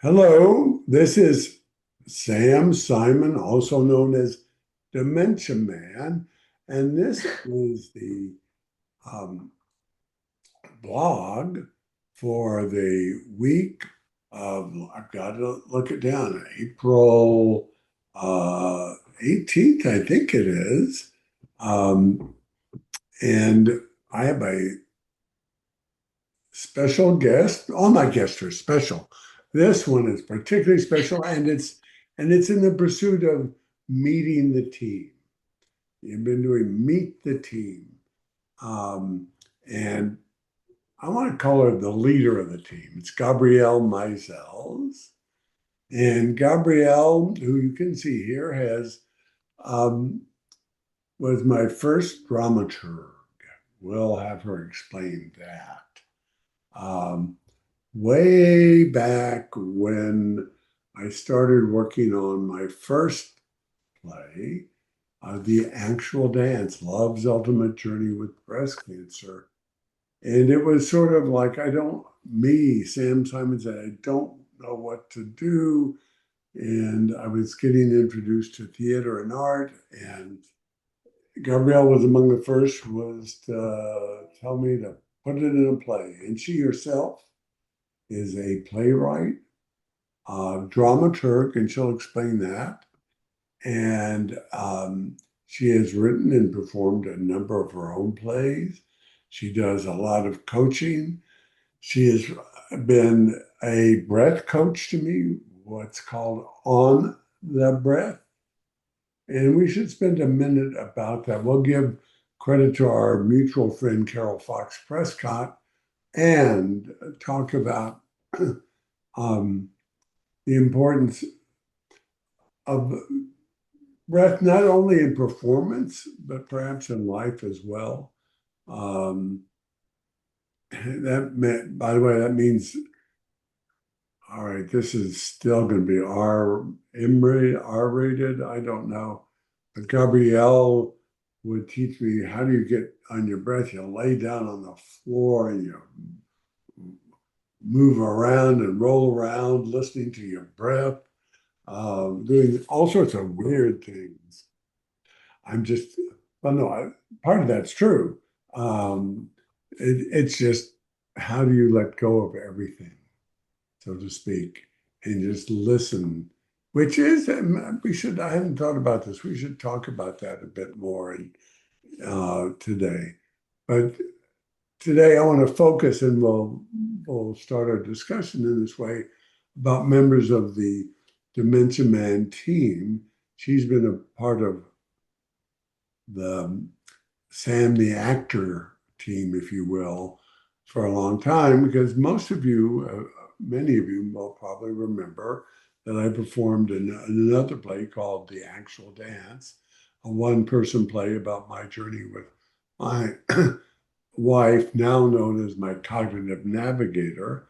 Hello, this is Sam Simon, also known as Dementia Man, and this is the um, blog for the week of, I've got to look it down, April 18th, I think it is. Um, and I have a special guest. All my guests are special. This one is particularly special, and it's in the pursuit of meeting the team. You've been doing Meet the Team, and I want to call her the leader of the team. It's Gabrielle Maisels, and Gabrielle, who you can see here, has um, was my first dramaturg. We'll have her explain that. Um, Way back when I started working on my first play, The Actual Dance, Love's Ultimate Journey with Breast Cancer. And it was sort of like, Sam Simon said, I don't know what to do. And I was getting introduced to theater and art. And Gabrielle was among the first was to tell me to put it in a play. And she herself is a playwright, dramaturg, and she'll explain that. And she has written and performed a number of her own plays. She does a lot of coaching. She has been a breath coach to me, what's called on the breath. And we should spend a minute about that. We'll give credit to our mutual friend, Carol Fox Prescott, and talk about um, the importance of breath, not only in performance, but perhaps in life as well. Um, by the way, that means, all right, this is still going to be R rated. I don't know. But Gabrielle would teach me how do you get on your breath. You lay down on the floor and you move around and roll around, listening to your breath, doing all sorts of weird things. I'm just, well, no, part of that's true. It's just how do you let go of everything, so to speak, and just listen, which is, I hadn't thought about this. We should talk about that a bit more today. But today I want to focus and we'll start our discussion in this way about members of the Dementia Man team. She's been a part of the Sam the actor team, if you will, for a long time because many of you will probably remember that I performed in another play called The Actual Dance, a one-person play about my journey with my wife, now known as my cognitive navigator,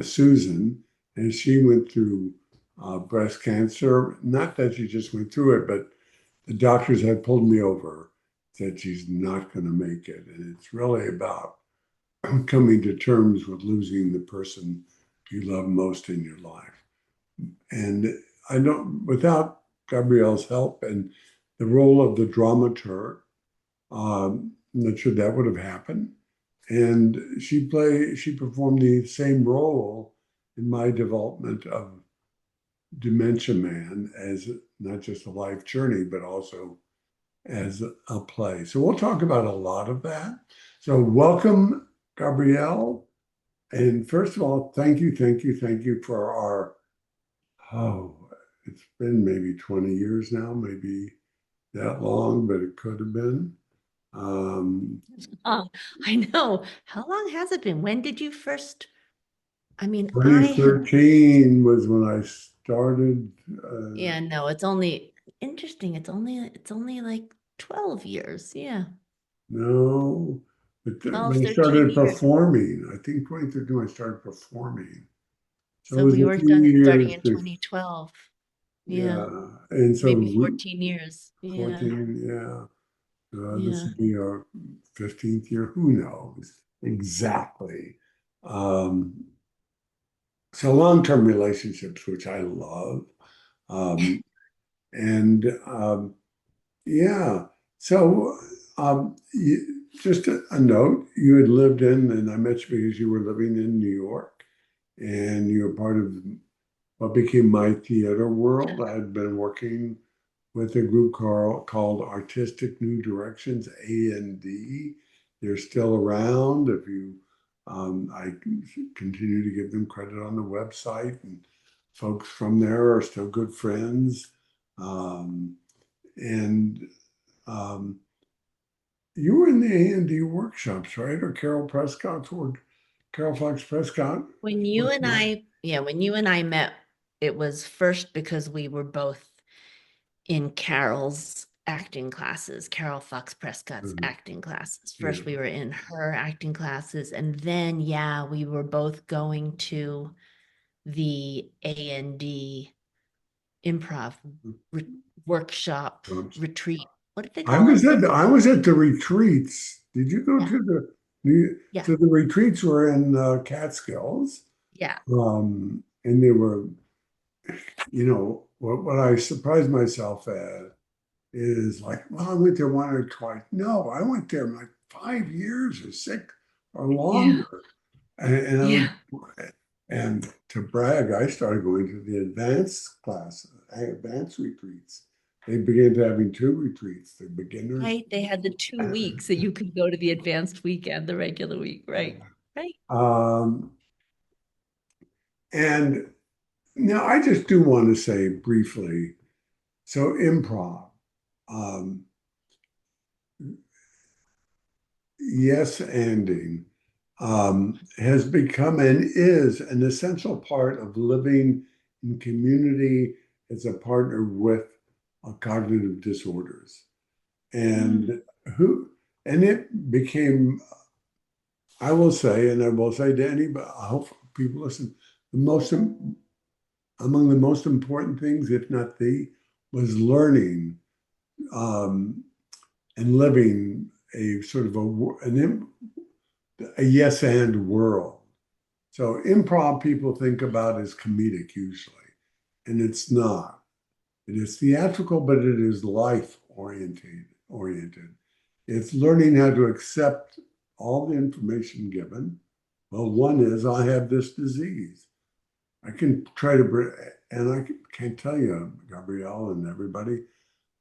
Susan, and she went through breast cancer. Not that she just went through it, but the doctors had pulled me over, said she's not going to make it. And it's really about coming to terms with losing the person you love most in your life. And I don't, without Gabrielle's help and the role of the dramaturg, I'm not sure that would have happened. And she performed the same role in my development of Dementia Man as not just a life journey, but also as a play. So we'll talk about a lot of that. So welcome, Gabrielle. And first of all, thank you for oh, it's been maybe 20 years now, maybe that long, but it could have been. Um, Oh, I know. How long has it been? When did you first? I mean, I have, 2013 was when I started. yeah, no, it's only interesting. It's only like 12 years. Yeah. No, but when 12, I 13 started years. performing, I think 2013 I started performing. So it So was we a worked few on it starting years in before. 2012. Yeah. Yeah, and so Maybe 14 years. Yeah. 14, yeah. This Yeah. will be our 15th year. Who knows exactly? Um, So long-term relationships, which I love. Um, and yeah, so just a note, you had lived in, and I met you because you were living in New York, and you were part of what became my theater world. I had been working with a group called Artistic New Directions, A&D. They're still around. If you, I continue to give them credit on the website, and folks from there are still good friends. Um, and you were in the A&D workshops, right? Or Carol Fox Prescott When you and workshop. I, yeah, when you and I met, it was first because we were both in Carol's acting classes, Carol Fox Prescott's Mhm. acting classes. Yeah. First, we were in her acting classes, and then, yeah, we were both going to the A&D improv re workshop retreat. What did they call it? I was at the retreats. Did you go Yeah, to yeah, to the retreats were in Catskills? yeah. And they were, what I surprised myself at is like, well, I went there one or twice. No, I went there like 5 years or six or Yeah, longer. And I went, yeah. and to brag, I started going to the advanced retreats. They began to having two retreats, the beginners. Right. They had the 2 weeks that you could go to the advanced week and the regular week. Right. Right. Um, and now I just do want to say briefly, so improv, um, yes, anding, has become and is an essential part of living in community as a partner with cognitive disorders. Mm. And who, and it became, I will say, and I will say to anybody, I hope people listen, the most, among the most important things, if not the, was learning and living a sort of a yes and world. So improv people think about as comedic usually, and it's not. It is theatrical, but it is life oriented. It's learning how to accept all the information given. Well, one is I have this disease. I can try to, and I can't tell you, Gabrielle and everybody,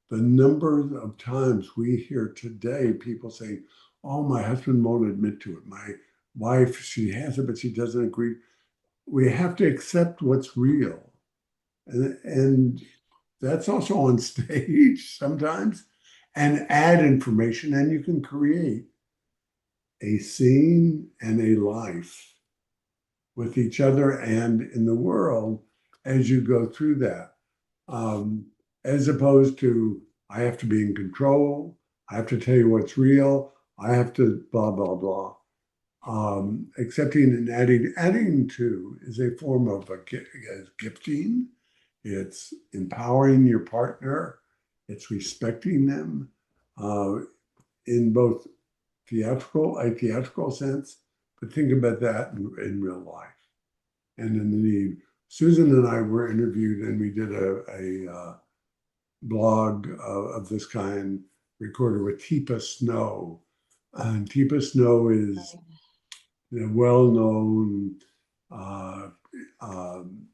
the number of times we hear today people saying, "Oh, my husband won't admit to it. My wife, she has it, but she doesn't agree." We have to accept what's real, and that's also on stage sometimes, and add information, and you can create a scene and a life with each other and in the world as you go through that. Um, as opposed to, I have to be in control, I have to tell you what's real, I have to blah, blah, blah. Accepting and adding to is a form of gifting. It's empowering your partner. It's respecting them uh, in both a theatrical sense, but think about that in real life and in the need. Susan and I were interviewed, and we did a blog of this kind recorded with Teepa Snow. And Teepa Snow is a well-known uh, um,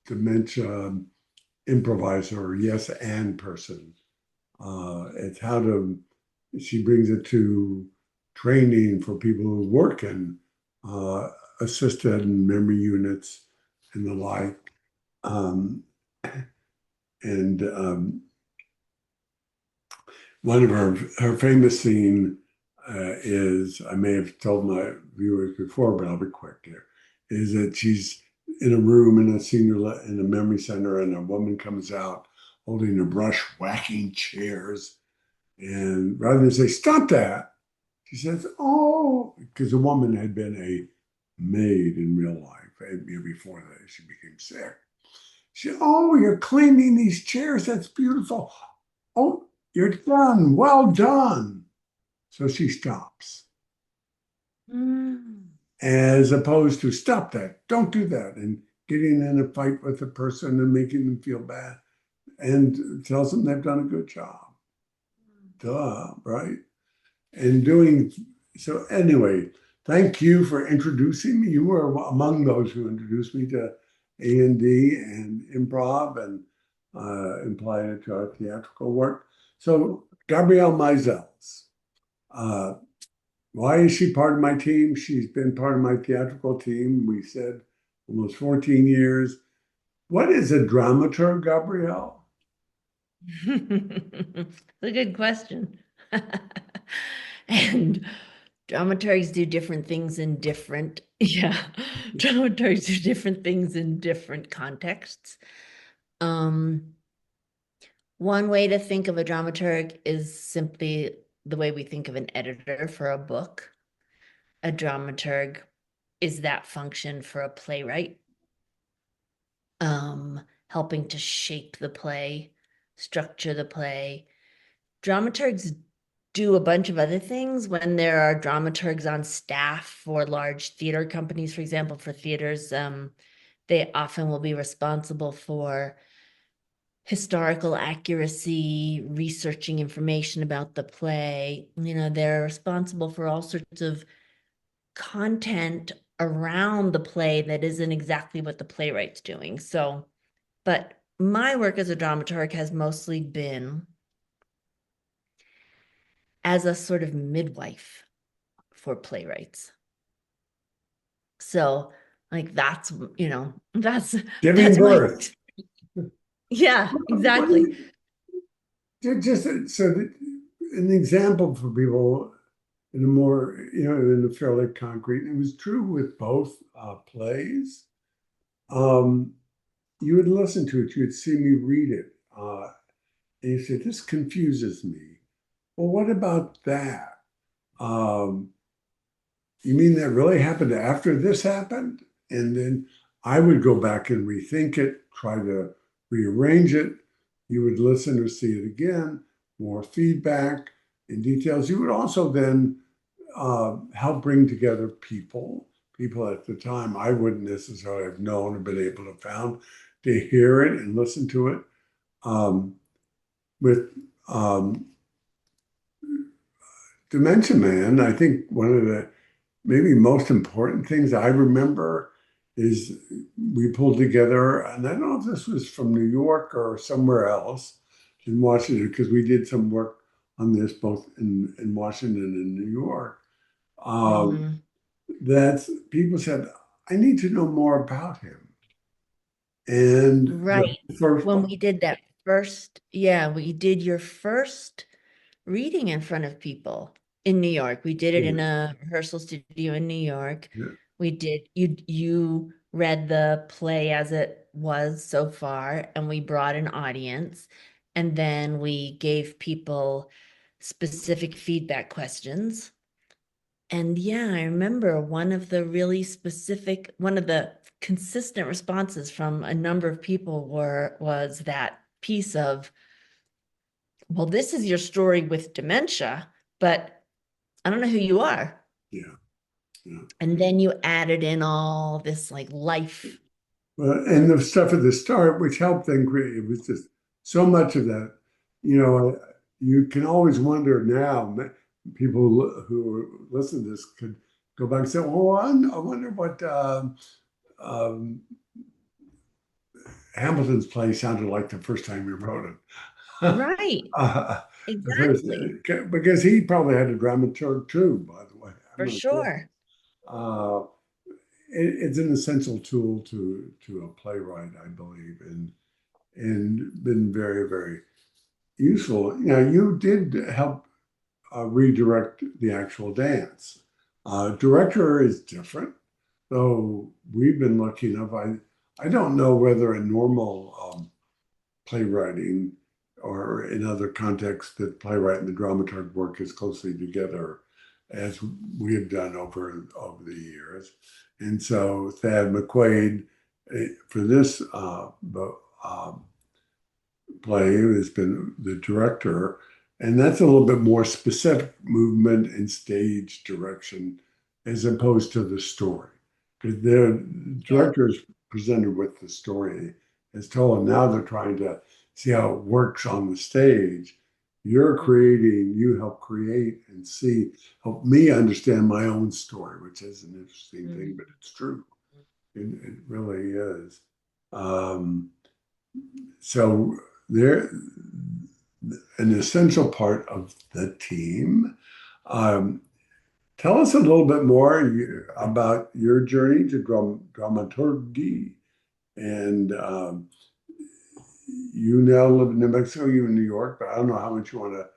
dementia improviser, yes and person. It's how to, she brings it to training for people who work in uh, assisted and memory units and the like. Um, and one of her famous scene is, I may have told my viewers before, but I'll be quick here, is that she's in a room in in a memory center, and a woman comes out holding a brush, whacking chairs. And rather than say, "Stop that," she says, "Oh," because the woman had been a maid in real life before that she became sick. She said, "Oh, you're cleaning these chairs. That's beautiful. Oh, you're done. Well done." So she stops, Mm. as opposed to, "Stop that. Don't do that." And getting in a fight with a person and making them feel bad and tells them they've done a good job. Duh, right? And doing so anyway, thank you for introducing me. You were among those who introduced me to A&D and improv and applied it to our theatrical work. So Gabrielle Maisels, uh, why is she part of my team? She's been part of my theatrical team, we said, almost 14 years. What is a dramaturg, Gabrielle? It's a good question. And dramaturgs do different things in different, yeah, dramaturgs do different things in different contexts. Um, One way to think of a dramaturg is simply the way we think of an editor for a book. A dramaturg is that function for a playwright, helping to shape the play, structure the play. Dramaturgs do a bunch of other things when there are dramaturgs on staff for large theater companies, for example, for theaters. They often will be responsible for historical accuracy, researching information about the play. They're responsible for all sorts of content around the play that isn't exactly what the playwright's doing. So, but my work as a dramaturg has mostly been as a sort of midwife for playwrights. So, like that's Giving my birth. yeah, exactly. Just so that an example for people in a more, in a fairly concrete, it was true with both plays. Um, you would listen to it, you would see me read it, and you say, this confuses me. Well, what about that? Um, you mean that really happened after this happened? And then I would go back and rethink it, try to rearrange it. You would listen or see it again, more feedback and details. You would also then help bring together people. People at the time I wouldn't necessarily have known or been able to found to hear it and listen to it. With um, Dementia Man, I think one of the maybe most important things I remember is we pulled together, and I don't know if this was from New York or somewhere else in Washington, because we did some work on this both in Washington and New York. Um, Mhm. that people said, I need to know more about him. And the Right. first, When we did that first, yeah, we did your first reading in front of people in New York. We did it in a rehearsal studio in New York. yeah, We did you read the play as it was so far, and we brought an audience, and then we gave people specific feedback questions. And yeah, I remember one of the consistent responses from a number of people was that piece of, well, this is your story with dementia, but I don't know who you are. yeah, yeah. And then you added in all this like life. Well, and the stuff at the start, which helped then create, it was just so much of that. You know, you can always wonder now, people who listen to this could go back and say, oh, I wonder what um, Hamilton's play sounded like the first time we wrote it. Right. uh, Exactly. because he probably had a dramaturg too, by the way. I'm For not sure. sure. Uh, it's an essential tool to a playwright, I believe, and been very, very useful. You know, you did help redirect the actual dance. Director is different, though we've been lucky enough. I don't know whether in normal playwriting or in other contexts that playwright and the dramaturg work as closely together as we have done over the years. And so Thad McQuaid, for this play, has been the director, and that's a little bit more specific movement and stage direction as opposed to the story. Because the Yeah. directors presented with the story is told, and now they're trying to see how it works on the stage. You're creating, you help create and see, help me understand my own story, which is an interesting thing, but Mhm. it's true. It really is. Um, so they're an essential part of the team. Um, Tell us a little bit more about your journey to dramaturgy. And you now live in New Mexico, you in New York, but I don't know how much you want to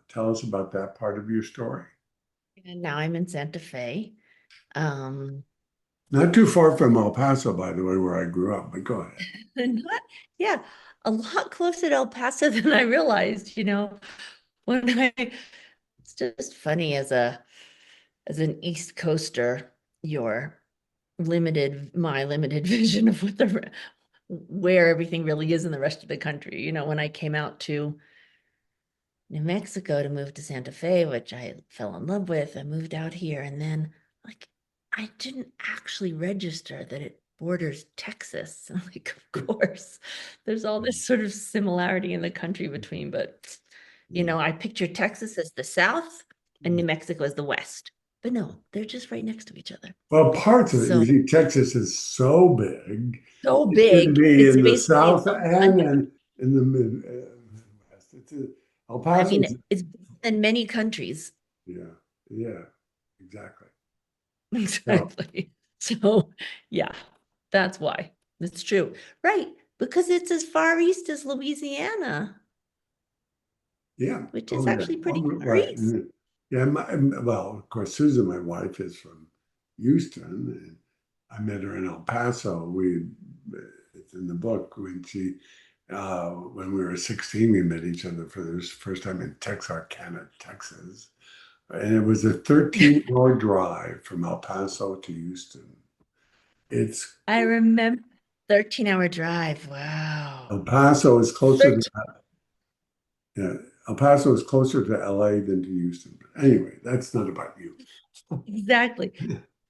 tell us about that part of your story. And now I'm in Santa Fe. Um, Not too far from El Paso, by the way, where I grew up, but go ahead. not, yeah, a lot closer to El Paso than I realized, when it's just funny as an East Coaster, my limited vision of where everything really is in the rest of the country. When I came out to New Mexico to move to Santa Fe, which I fell in love with, I moved out here and then like I didn't actually register that it borders Texas. Like, of course, there's all this sort of similarity in the country between, but Yeah. I picture Texas as the South and New Mexico as the West. But no, they're just right next to each other. Well, parts of it, you So see, Texas is so big, so it can big, be it's in the basically its South own and country. in the Midwest. El I Paso is, mean, it's bigger than many countries. yeah, yeah, exactly. So, Exactly. So, yeah, that's why. It's true. Right. Because it's as far east as Louisiana, yeah. which is Oh, yeah. actually Oh, pretty far right. east. Yeah. Well, of course, Susan, my wife, is from Houston, and I met her in El Paso. It's in the book when we were 16, we met each other for the first time in Texarkana, Texas. And it was a 13-hour drive from El Paso to Houston. It's I remember 13-hour drive. El Wow. Paso is closer to 13, yeah, El Paso is closer to LA than to Houston. But anyway, that's not about you. exactly.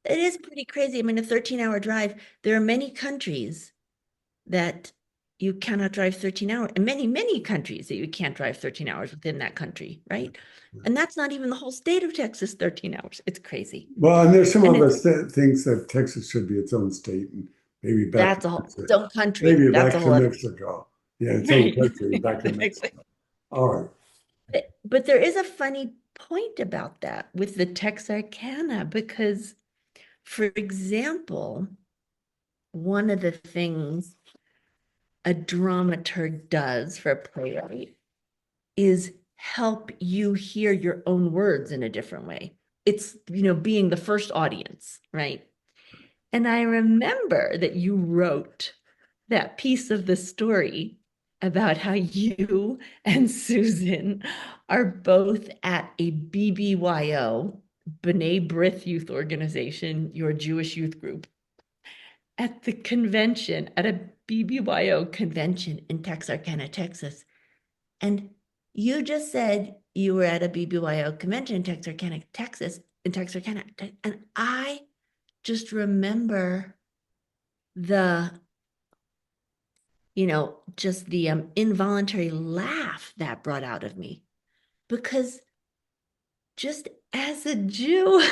It is pretty crazy. I mean, a 13-hour drive, there are many countries that you cannot drive 13 hours, and many, many countries that you can't drive 13 hours within that country, right? And that's not even the whole state of Texas, 13 hours. It's crazy. Well, and there's some And of it's us that thinks that Texas should be its own state and maybe back to That's a whole its Mexico. own country. Maybe That's back a to whole other Mexico. Yeah, its own right. country, back to Exactly. Mexico. All right. But there is a funny point about that with the Texarkana because, for example, one of the things a dramaturg does for a playwright is help you hear your own words in a different way. It's, being the first audience, right? And I remember that you wrote that piece of the story about how you and Susan are both at a BBYO, B'nai B'rith Youth Organization, your Jewish youth group, at the convention, at a BBYO convention in Texarkana, Texas. And you just said you were at a BBYO convention in Texarkana, Texas, in Texarkana. And I just remember the just the involuntary laugh that brought out of me because just as a Jew,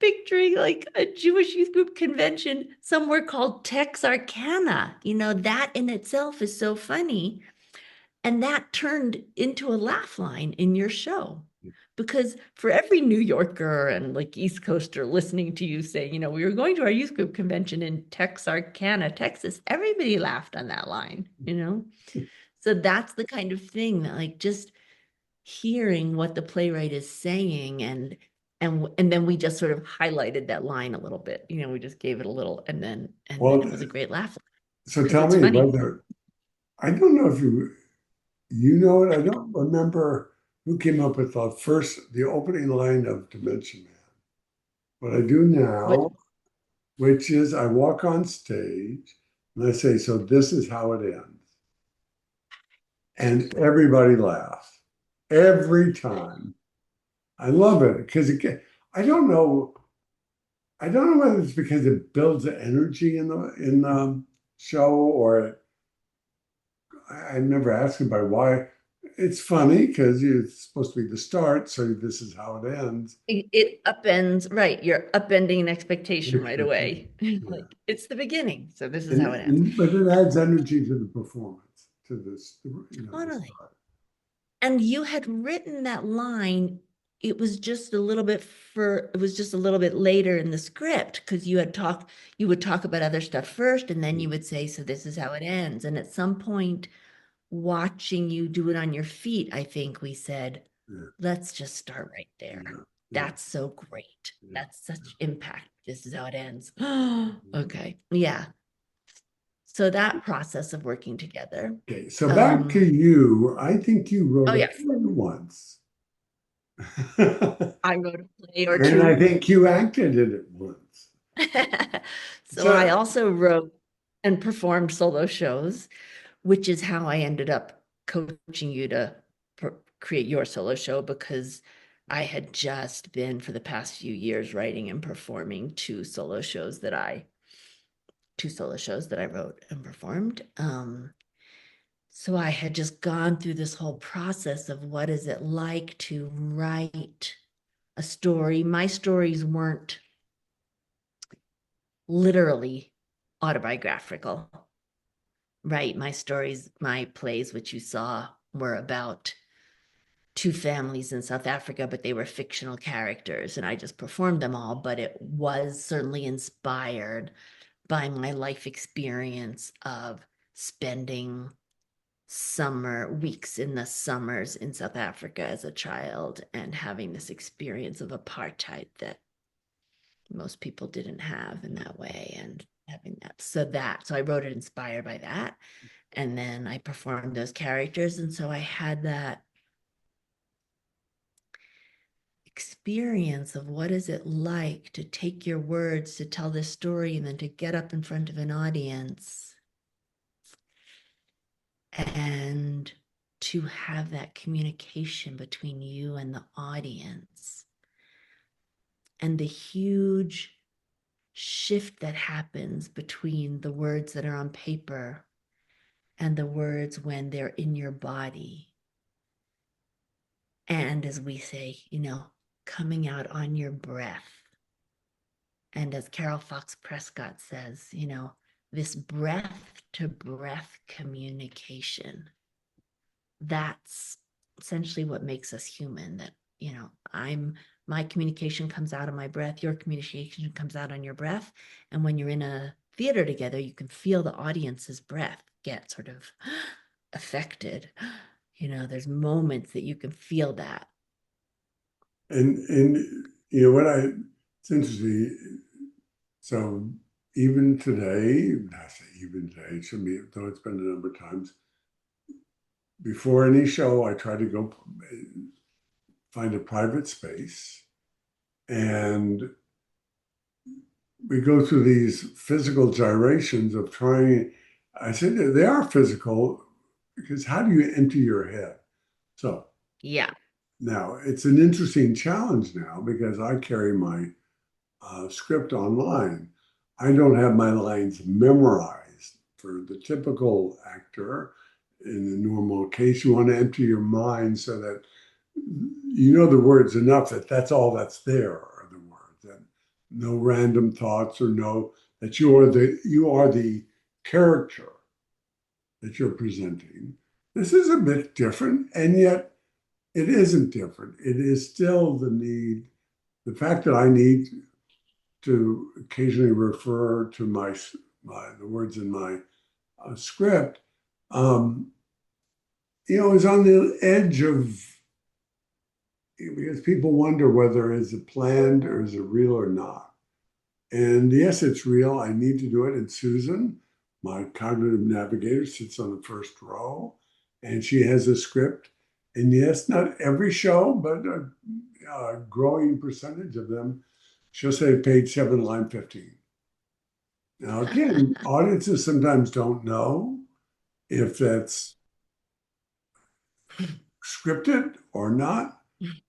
picturing like a Jewish youth group convention somewhere called Texarkana, that in itself is so funny. And that turned into a laugh line in your show. Because for every New Yorker and like East Coaster listening to you say, we were going to our youth group convention in Texarkana, Texas, everybody laughed on that line. So that's the kind of thing that like just hearing what the playwright is saying and then we just sort of highlighted that line a little bit. We just gave it a little and then Well, it was a great laugh so because tell it's me funny. whether I don't know if you know it. I don't remember who came up with the opening line of Dimension Man. What I do But now, which is I walk on stage and I say, so this is how it ends. And everybody laughs every time. I love it because I don't know. I don't know whether it's because it builds the energy in the show, or I never asked anybody why. It's funny because it's supposed to be the start, so this is how it ends. It upends, right? You're upending an expectation right Expectation. away. Yeah. Like it's the beginning, so this is And, how it ends. but it adds energy to the performance, to this, the Totally. start. And you had written that line. It was just a little bit for, it was just a little bit later in the script because you would talk about other stuff first, and then you would say, so this is how it ends. And at some point, watching you do it on your feet, I think we said, Yeah, let's just start right there. yeah, yeah, That's so great. yeah. That's such impact. This is how it ends. Yeah. Okay. Yeah. So that process of working together. Okay, so back to Um, you. I think you oh wrote a yes, play once. And I wrote a play or I two. think you acted in it once. So I So, also wrote and performed solo shows, which is how I ended up coaching you to create your solo show because I had just been for the past few years writing and performing two solo shows that I wrote and performed. So I had just gone through this whole process of what is it like to write a story. My stories weren't literally autobiographical, right? My stories, my plays, which you saw, were about two families in South Africa, but they were fictional characters, and I just performed them all. But it was certainly inspired by my life experience of spending summer weeks in the summers in South Africa as a child and having this experience of apartheid that most people didn't have in that way, and having that, so I wrote it inspired by that, and then I performed those characters, and so I had that experience of what is it like to take your words to tell this story and then to get up in front of an audience and to have that communication between you and the audience, and the huge shift that happens between the words that are on paper and the words when they're in your body. And as we say, coming out on your breath. And as Carol Fox Prescott says, this breath to breath communication, that's essentially what makes us human. That, my communication comes out of my breath, your communication comes out on your breath. And when you're in a theater together, you can feel the audience's breath get sort of affected. There's moments that you can feel that. and what it's interesting. So even today, I say even today, it should be, though it's been a number of times, before any show, I try to go find a private space, and we go through these physical gyrations of trying. I said they are physical because how do you empty your head? So Yeah. now it's an interesting challenge now because I carry my script online. I don't have my lines memorized. For the typical actor, in the normal case, you want to empty your mind so that you know the words enough that that's all that's there are the words, and no random thoughts, or no, that you are the character that you're presenting. This is a bit different, and yet it isn't different. It is still the fact that I need to occasionally refer to the words in my script, um, is on the edge of, because people wonder whether is it planned or is it real or not. And yes, it's real. I need to do it. And Susan, my cognitive navigator, sits on the first row, and she has a script. And yes, not every show, but a growing percentage of them, she'll say page 7, line 15. Now, again, audiences sometimes don't know if that's scripted or not.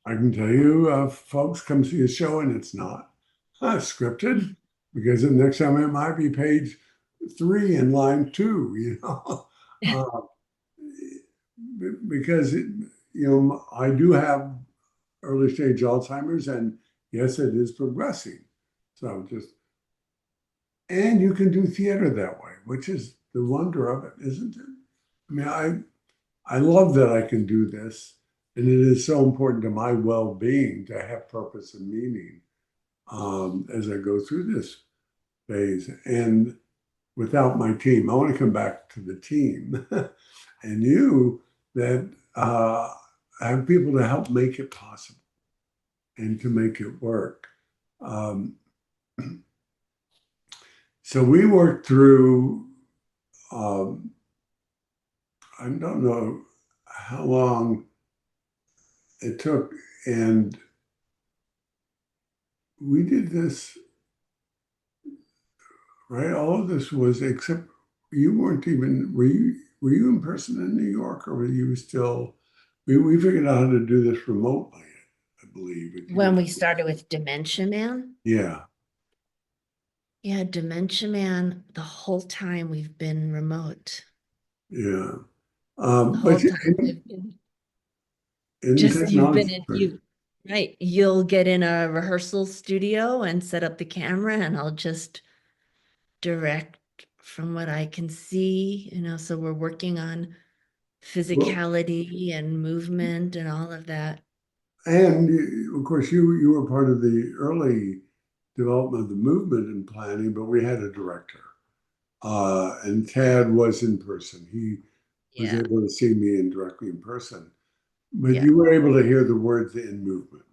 I can tell you, folks come see a show and it's not. scripted, because the next time it might be page 3 in line 2, uh, because I do have early stage Alzheimer's, and yes, it is progressing. So just and you can do theater that way, which is the wonder of it, isn't it? I mean, I love that I can do this, and it is so important to my well-being to have purpose and meaning as I go through this phase. And without my team, I want to come back to the team and you that have people to help make it possible and to make it work. Um, so we worked through, um, I don't know how long it took, and we did this, right? All of this was except you weren't even, were you in person in New York, or were you still, we figured out how to do this remotely, I believe, with you. When we started with Dementia Man, Yeah, yeah, Dementia Man, the whole time we've been remote. yeah. The But whole time we've been in just you've been technology, in you right. You'll get in a rehearsal studio and set up the camera and I'll just direct from what I can see, so we're working on well, physicality and movement and all of that. and of course, you were part of the early development of the movement and planning, but we had a director, and Tad was in person. He was Yeah. able to see me in directly in person, but Yeah. you were able to hear the words in movement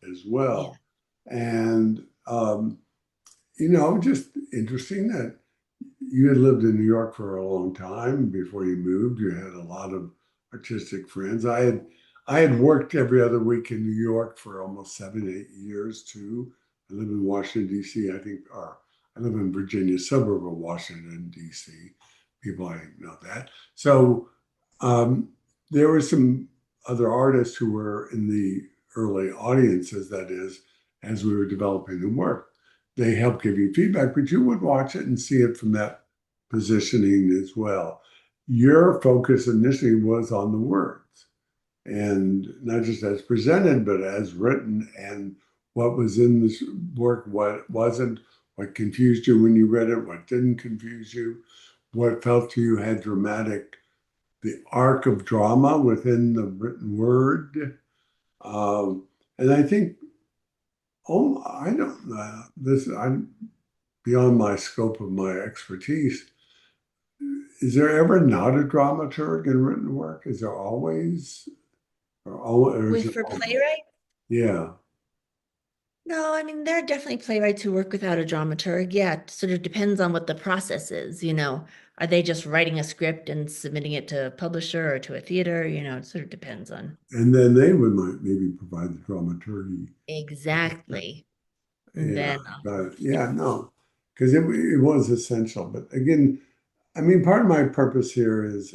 as Yeah. well. And just interesting that you had lived in New York for a long time before you moved. You had a lot of artistic friends. I had worked every other week in New York for almost 7, 8 years too. I live in Washington, D.C., I think, or I live in Virginia, suburb of Washington, D.C. People I know that. So um, there were some other artists who were in the early audiences, that is, as we were developing the work. They helped give you feedback, but you would watch it and see it from that positioning as well. Your focus initially was on the words, and not just as presented, but as written, and what was in this work, what wasn't, what confused you when you read it, what didn't confuse you, what felt to you had dramatic, the arc of drama within the written word. And I think, oh, I don't this. I'm beyond my scope of my expertise. Is there ever not a dramaturg in written work? Is there always, or is With it for always? playwright? Yeah. No, I mean, there are definitely playwrights who work without a dramaturg. Yeah, it sort of depends on what the process is. Are they just writing a script and submitting it to a publisher or to a theater? It sort of depends on. And then they would might maybe provide the dramaturgy. Exactly. And Yeah, then, but yeah, no, because it was essential. But again, I mean, part of my purpose here is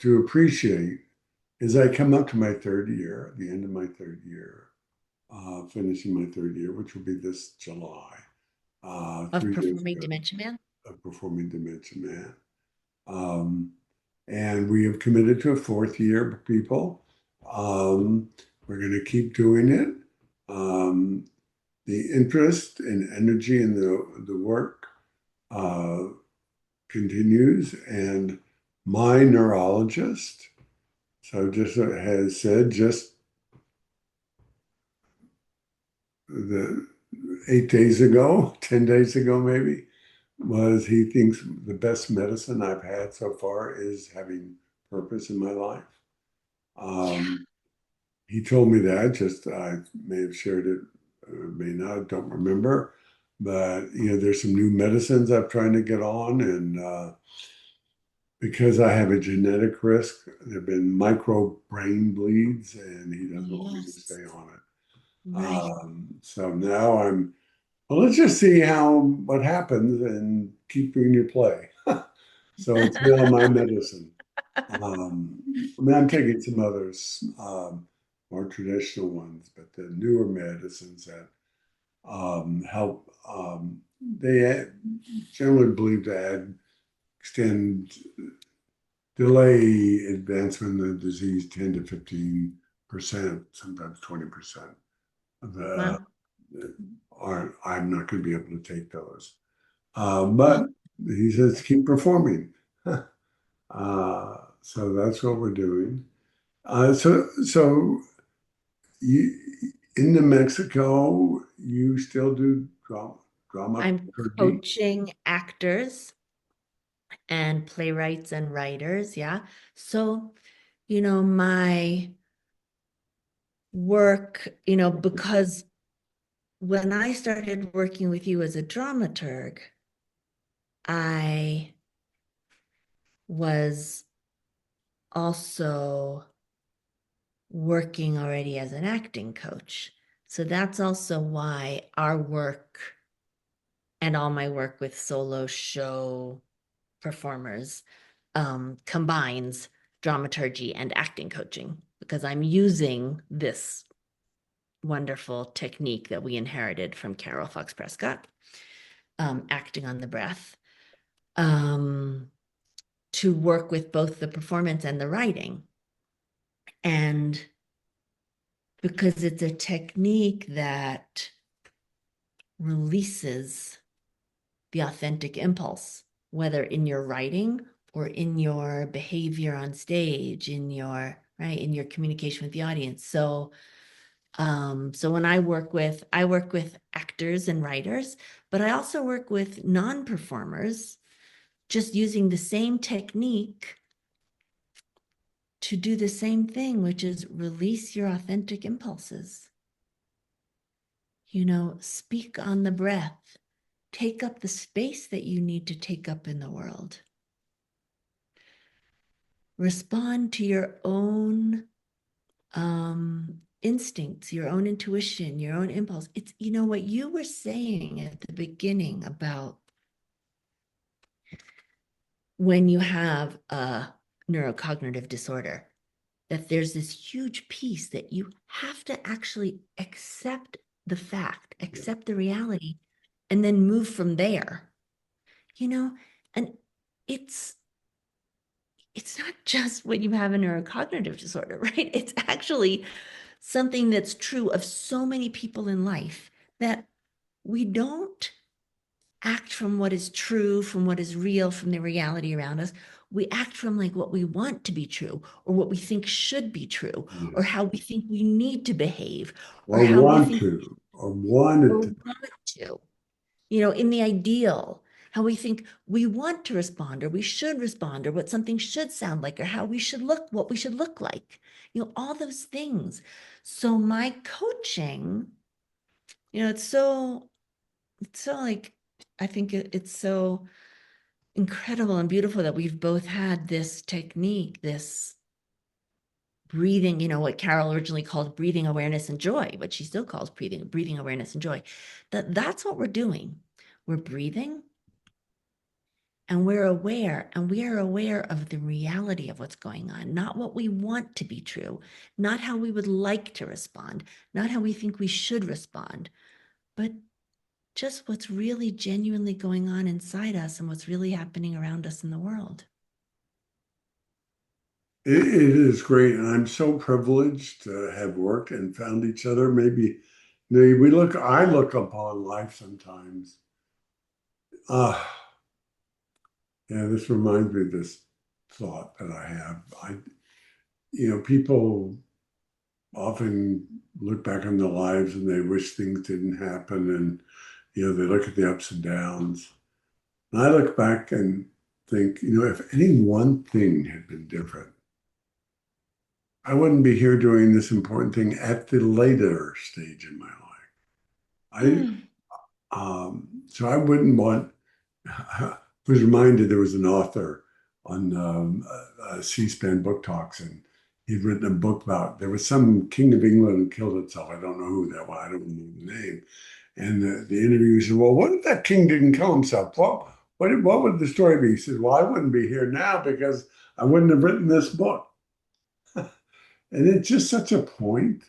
to appreciate as I come up to my third year, the end of my third year, finishing my third year, which will be this July, of 3 years performing ago, Dementia Man. of performing Dementia Man. Um, and we have committed to a fourth year, people. Um, we're going to keep doing it. Um, the interest and energy in the work uh, continues, and my neurologist, so just has said just the 8 days ago, 10 days ago, maybe, was he thinks the best medicine I've had so far is having purpose in my life. Um, he told me that, just I may have shared it, may not, don't remember. But there's some new medicines I'm trying to get on, and because I have a genetic risk, there have been micro brain bleeds, and he doesn't want me to Yes. stay on it. Right. So now well, let's just see what happens and keep doing your play. So it's now my medicine. I mean, I'm taking some others. more traditional ones, but the newer medicines that help. They generally believe to extend, delay advancement of the disease 10 to 15%, sometimes 20% of the Wow. aren't. I'm not going to be able to take those. Well, But he says keep performing. So that's what we're doing. So you in New Mexico, you still do I'm dramaturgy? coaching actors and playwrights and writers. Yeah. So, my work, because when I started working with you as a dramaturg, I was also working already as an acting coach. So that's also why our work and all my work with solo show performers combines dramaturgy and acting coaching because I'm using this wonderful technique that we inherited from Carol Fox Prescott, acting on the breath, um, to work with both the performance and the writing. And because it's a technique that releases the authentic impulse, whether in your writing or in your behavior on stage, in your communication with the audience. So when I work with actors and writers, but I also work with non-performers, just using the same technique to do the same thing, which is release your authentic impulses. Speak on the breath, take up the space that you need to take up in the world. Respond to your own instincts, your own intuition, your own impulse. It's, what you were saying at the beginning about when you have a neurocognitive disorder, that there's this huge piece that you have to actually accept the fact, Yeah. accept the reality, and then move from there, you know? And it's it's not just when you have a neurocognitive disorder, right? It's actually something that's true of so many people in life that we don't act from what is true, from what is real, from the reality around us. We act from like what we want to be true, or what we think should be true, or Yes. how we think we need to behave, or Or how we want think to, or wanted or to. want to, in the ideal, how we think we want to respond, or we should respond, or what something should sound like, or how we should look, what we should look like, all those things. So my coaching, it's so like, I think it's so incredible and beautiful that we've both had this technique, this breathing, what Carol originally called breathing awareness and joy, but she still calls breathing awareness and joy. That's what we're doing. We're breathing and we're aware, and we are aware of the reality of what's going on, not what we want to be true, not how we would like to respond, not how we think we should respond, but just what's really genuinely going on inside us and what's really happening around us in the world. It is great, and I'm so privileged to have worked and found each other. Maybe, I look upon life sometimes. Uh, yeah, this reminds me of this thought that I have. People often look back on their lives and they wish things didn't happen, and they look at the ups and downs. And I look back and think, if any one thing had been different, I wouldn't be here doing this important thing at the later stage in my life. Mm. So I wouldn't want. I was reminded there was an author on C-SPAN Book Talks, and he'd written a book about there was some king of England who killed himself. I don't know who that was. I don't know the name. And the interviewer said, "Well, what if that king didn't kill himself? What would the story be?" He said, "Well, I wouldn't be here now because I wouldn't have written this book." And it's just such a point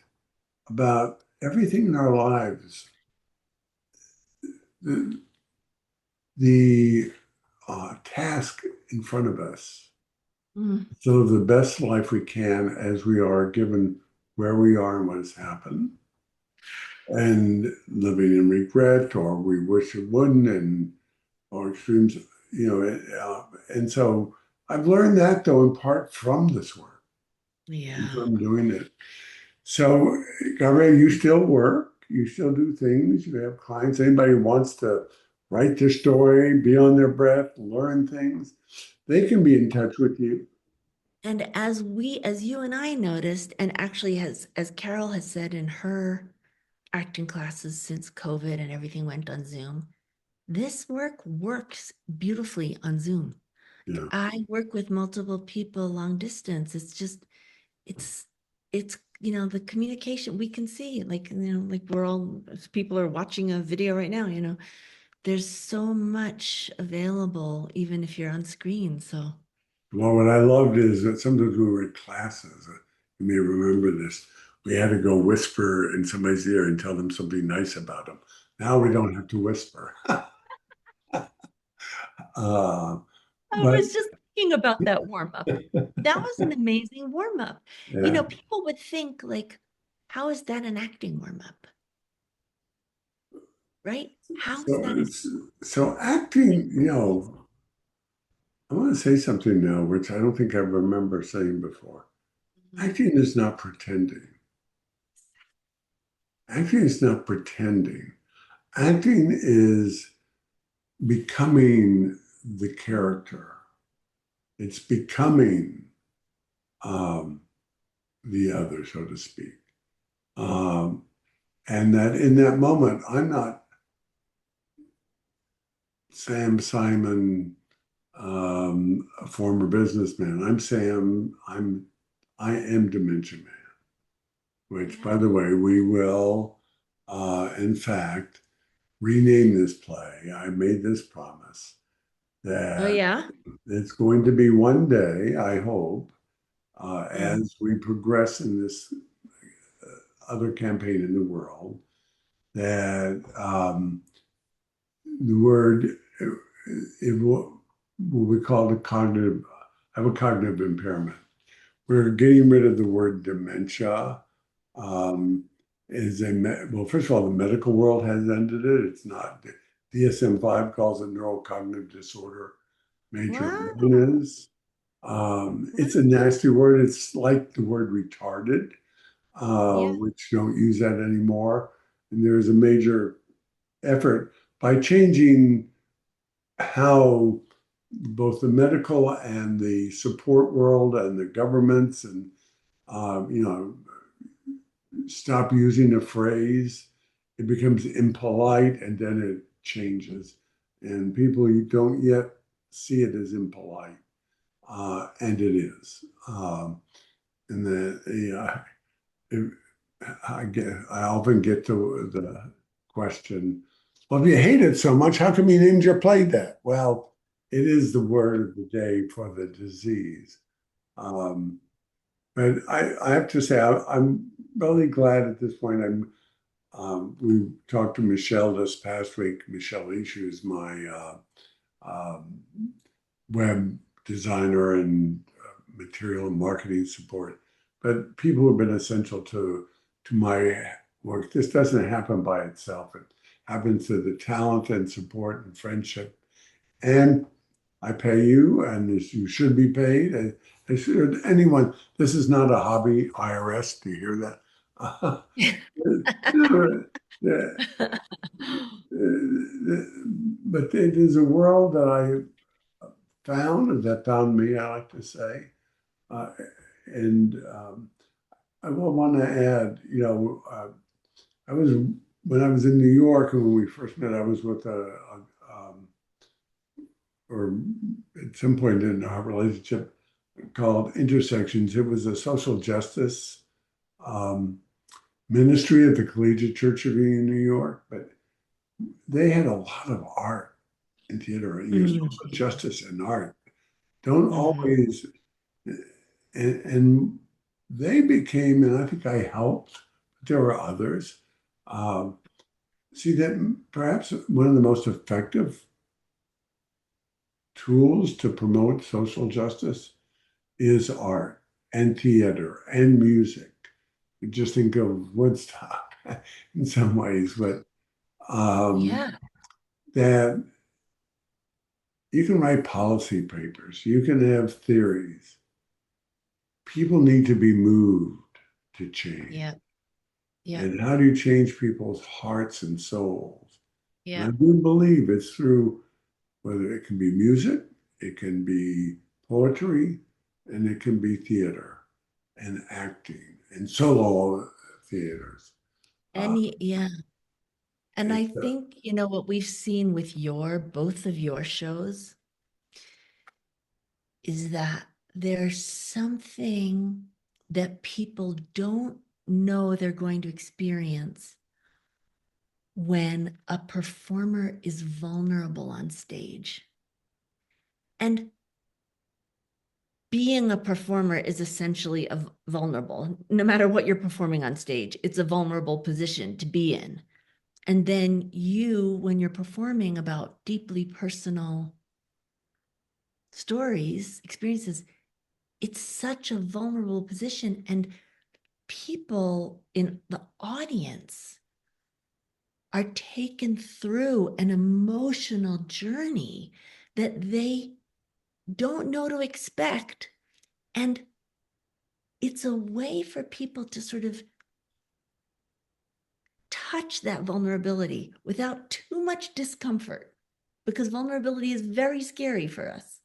about everything in our lives. The, the task in front of us, Mm, to live the best life we can as we are, given where we are and what has happened, and living in regret or we wish it wouldn't, and or extremes, and so I've learned that though in part from this work and yeah. from doing it. So, Gabrielle, you still work, you still do things, you have clients. Anybody who wants to write their story, be on their breath, learn things, they can be in touch with you. And as you and I noticed, and actually as Carol has said in her acting classes since COVID and everything went on Zoom, this work works beautifully on Zoom. Yeah. I work with multiple people long distance. It's, the communication we can see, like, like we're all, people are watching a video right now, there's so much available, even if you're on screen. So, Well, what I loved is that sometimes we were in classes, you may remember this, we had to go whisper in somebody's ear and tell them something nice about them. Now we don't have to whisper. Uh, I but was just thinking about that warm up. That was an amazing warm up. yeah, People would think, like, how is that an acting warm up? Right? How is that so, an so acting, I want to say something now, which I don't think I remember saying before. Mhm. Acting is not pretending. Acting is not pretending. Acting is becoming the character. It's becoming um, the other, so to speak. Um, and that in that moment, I'm not Sam Simon, a former businessman. I'm Sam. I am Dementia Man. Which, Yeah. by the way, we will, in fact, rename this play. I made this promise Oh that yeah. it's going to be one day, I hope, Mm. as we progress in this other campaign in the world, that the word it will be called a cognitive, have a cognitive impairment. We're getting rid of the word dementia. Um, well, first of all, the medical world has ended it. It's not. DSM-5 calls it neurocognitive disorder. Major Wow. one is. It's a nasty word. It's like the word retarded, Yeah. which don't use that anymore. And there's a major effort by changing how both the medical and the support world and the governments and stop using a phrase, it becomes impolite and then it changes. And people don't yet see it as impolite, and it is. And then it, I often get to the question, well, if you hate it so much, how come you named your play that? Well, it is the word of the day for the disease. Um, but I have to say, I'm really glad at this point. We talked to Michelle this past week. Michelle East, who's my um, web designer and material and marketing support. But people who have been essential to my work. This doesn't happen by itself. It happens through the talent and support and friendship. And I pay you, and you should be paid. And as should anyone. This is not a hobby, IRS. Do you hear that? Uh, but it is a world that I found, or that found me, I like to say. Uh, and I will want to add, I was, when I was in New York and when we first met, I was with or at some point in our relationship called Intersections. It was a social justice um, ministry at the Collegiate Church of New York, but they had a lot of art in theater. Social Mhm. justice and art don't Mhm. always, and they became, and I think I helped, but there were others. Um, See that perhaps one of the most effective tools to promote social justice is art and theater and music. Just think of Woodstock in some ways, but Yeah. that you can write policy papers, you can have theories. People need to be moved to change. Yeah. Yeah. And how do you change people's hearts and souls? And I Yeah. do believe it's through whether it can be music, it can be poetry, and it can be theater and acting and solo theaters. Uh, Yeah. And I it's think, what we've seen with both of your shows is that there's something that people don't know they're going to experience when a performer is vulnerable on stage. And being a performer is essentially vulnerable. No matter what you're performing on stage, it's a vulnerable position to be in. And then when you're performing about deeply personal stories, experiences, it's such a vulnerable position. And people in the audience are taken through an emotional journey that they don't know to expect. And it's a way for people to sort of touch that vulnerability without too much discomfort, because vulnerability is very scary for us.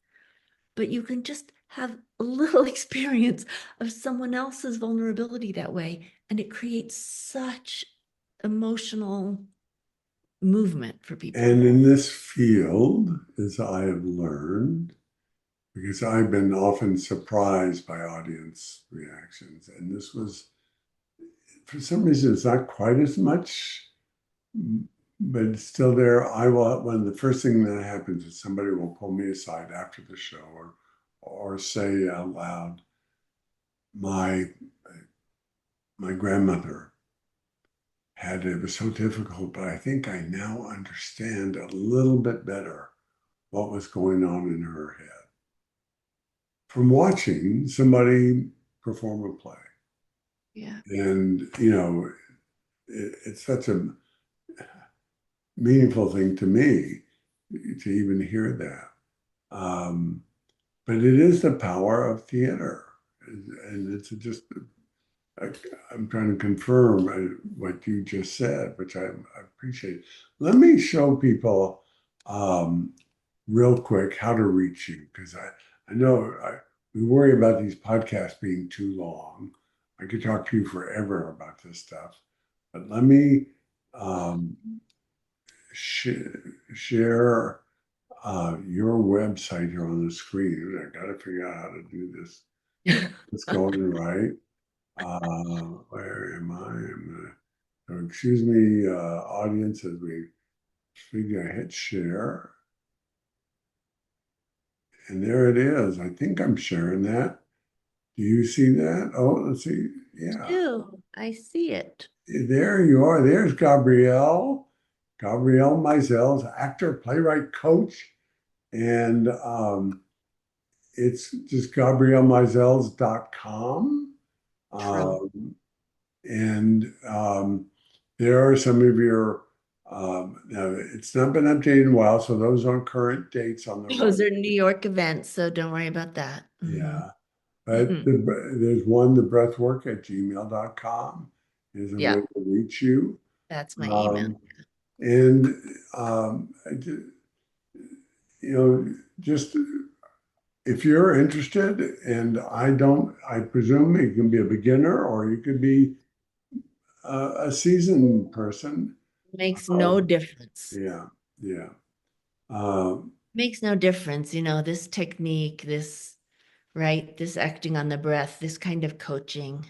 But you can just have a little experience of someone else's vulnerability that way, and it creates such emotional movement for people. and in this field, as I have learned, because I've been often surprised by audience reactions, and this was, for some reason, it's not quite as much, but it's still there. One of the first thing that happens is somebody will pull me aside after the show or say out loud, my my grandmother had it was so difficult, but I think I now understand a little bit better what was going on in her head from watching somebody perform a play. Yeah. And, it's such a meaningful thing to me to even hear that. But it is the power of theater. And it's just, I, I'm trying to confirm what you just said, which I appreciate. Let me show people um, real quick how to reach you because I know we worry about these podcasts being too long. I could talk to you forever about this stuff, but let me um, sh share your website here on the screen. I got to figure out how to do this. It's going right. Where am I? So excuse me, audience, as we figure hit share. And there it is. I think I'm sharing that. Do you see that? Oh, let's see. Yeah, Ew, I see it. there you are. There's Gabrielle, Gabrielle Maisels, actor, playwright, coach. And it's just GabrielleMaisels.com. True. Um, and there are some of your, now it's not been updated in a while, so those aren't current dates on the right. Those are New York events, so don't worry about that. Yeah. But Mhm. there's one, the breathwork at gmail.com is a way Yeah, to reach you. that's my email. Um, and, just if you're interested, and I presume you can be a beginner or you could be a seasoned person. Makes no Um, difference. yeah, yeah, um, Makes no difference. This technique, right? This acting on the breath, this kind of coaching,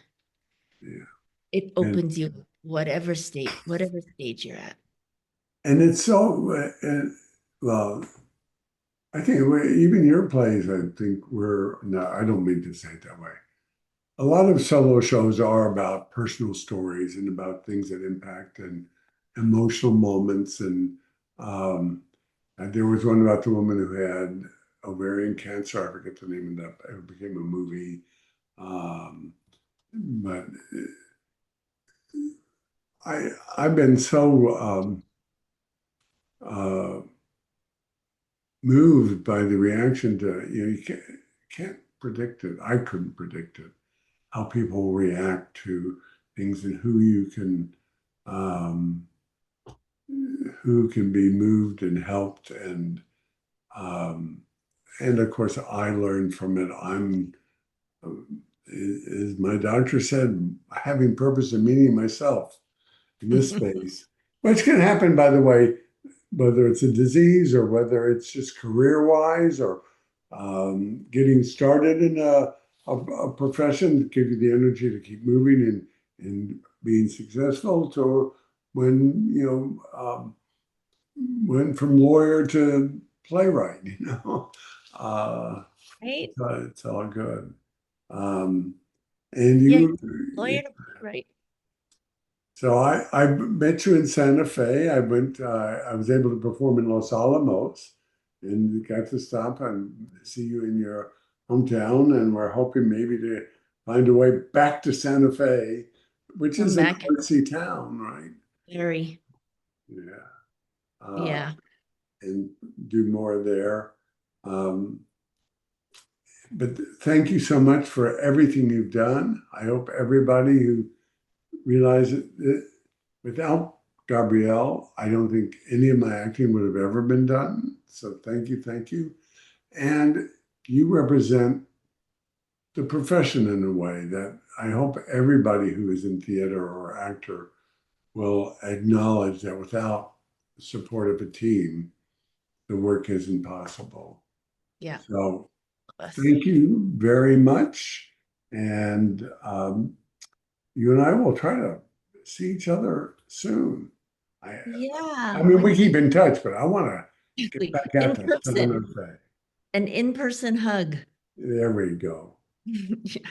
yeah. it And opens you up, whatever stage you're at. it's so, well, I think even your plays, I think were, no, I don't mean to say it that way. a lot of solo shows are about personal stories and about things that impact and emotional moments. And there was one about the woman who had ovarian cancer. I forget the name of that. It became a movie. But I've been so uh, moved by the reaction to, you can't predict it. I couldn't predict it, how people react to things and um, who can be moved and helped. Um, and of course, I learned from it. As my doctor said, having purpose and meaning myself in this space, which can happen, by the way, whether it's a disease or whether it's just career wise or getting started in a profession that gives you the energy to keep moving and being successful, to when, went from lawyer to playwright. Uh, Right? so it's all good. Um, and Yeah, you, lawyer to right. so I met you in Santa Fe. I was able to perform in Los Alamos and got to stop and see you in your hometown. And we're hoping maybe to find a way back to Santa Fe, which Come is an back and artsy town, right? very, Yeah. Uh, yeah. and do more there. Um, but thank you so much for everything you've done. I hope everybody who realizes that without Gabrielle, I don't think any of my acting would have ever been done. So thank you, thank you. And you represent the profession in a way that I hope everybody who is in theater or actor will acknowledge that without the support of a team, the work isn't possible. Yeah. So Us. thank you very much. And you and I will try to see each other soon. I, I Yeah. mean, we keep in touch, but I want to get back In at that San person, Jose. an in-person hug. There we go. Yeah.